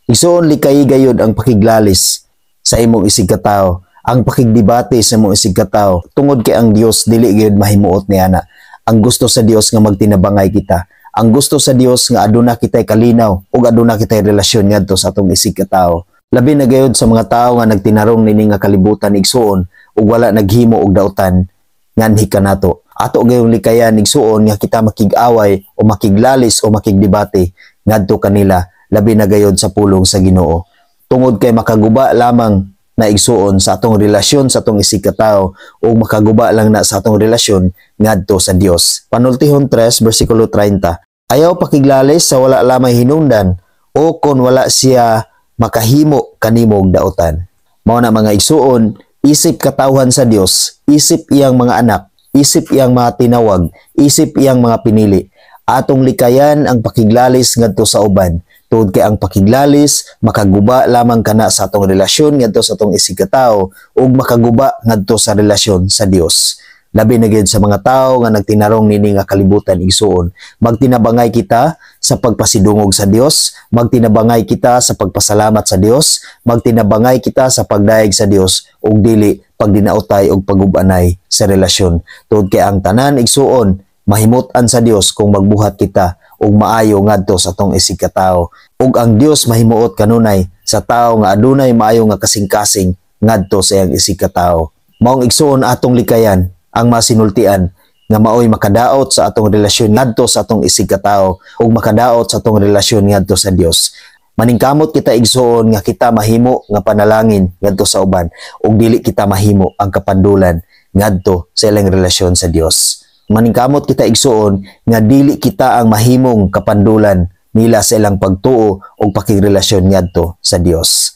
Igsoon likay gayud ang pakiglalis sa imong isig katawo, ang pakigdebate sa imong isig katawo, tungod kay ang Dios dili gayud mahimuot niana. Ang gusto sa Dios nga magtinabangay kita. Ang gusto sa Dios nga aduna kitay kalinaw ug aduna kitay relasyon ngadto sa atong isig katawo. Labi na gayud sa mga tawo nga nagtinarong nini nga kalibutan igsuon ug wala naghimo og daotan nganhi kanato. Ato gayong likayan igsuon nga kita makig-away o makiglalis o makigdebate ngadto kanila, labi na gayud sa pulong sa Ginoo. Tungod kay makaguba lamang na igsuon sa atong relasyon sa atong isig katawo o makaguba lang na sa atong relasyon ngadto sa Dios. Panultihon 3 bersikulo 30. Ayaw pakiglalis sa wala lamay hinungdan o kon wala siya makahimo kanimog daotan. Mao na mga igsuon, isip katawhan sa Dios, isip iyang mga anak, isip iyang mga tinawag, isip iyang mga pinili. Atong likayan ang pakiglalis ngadto sa uban. Tungod kay ang pakiglalis makaguba lamang kana sa atong relasyon ngadto sa atong isig katawo ug makaguba ngadto sa relasyon sa Dios. Labi na gyud sa mga tawo nga nagtinarong nini nga kalibutan igsuon. Magtinabangay kita sa pagpasidungog sa Dios, magtinabangay kita sa pagpasalamat sa Dios, magtinabangay kita sa pagdaig sa Dios ug dili pagdinautay ug pagubanay sa relasyon. Tungod kay ang tanan igsuon mahimut-an sa Dios kung magbuhat kita ug maayo ngadto sa atong isig katawo. Ug ang Dios mahimuot kanunay sa tawo nga adunay maayo nga kasing-kasing ngadto sa iyang isig katawo. Maong igsuon atong likayan ang masinultian nga maoy makadaot sa atong relasyon ngadto sa atong isig katawo ug makadaot sa atong relasyon ngadto sa Dios. Maningkamot kita igsuon nga kita mahimo nga panalangin ngadto sa uban ug dili kita mahimo ang kapandulan ngadto sa ilang relasyon sa Dios. Maningkamot kita igsuon nga dili kita ang mahimong kapandulan nila sa ilang pagtuo ug pakigrelasyon ngadto sa Dios.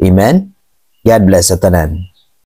Amen. God bless sa tanan.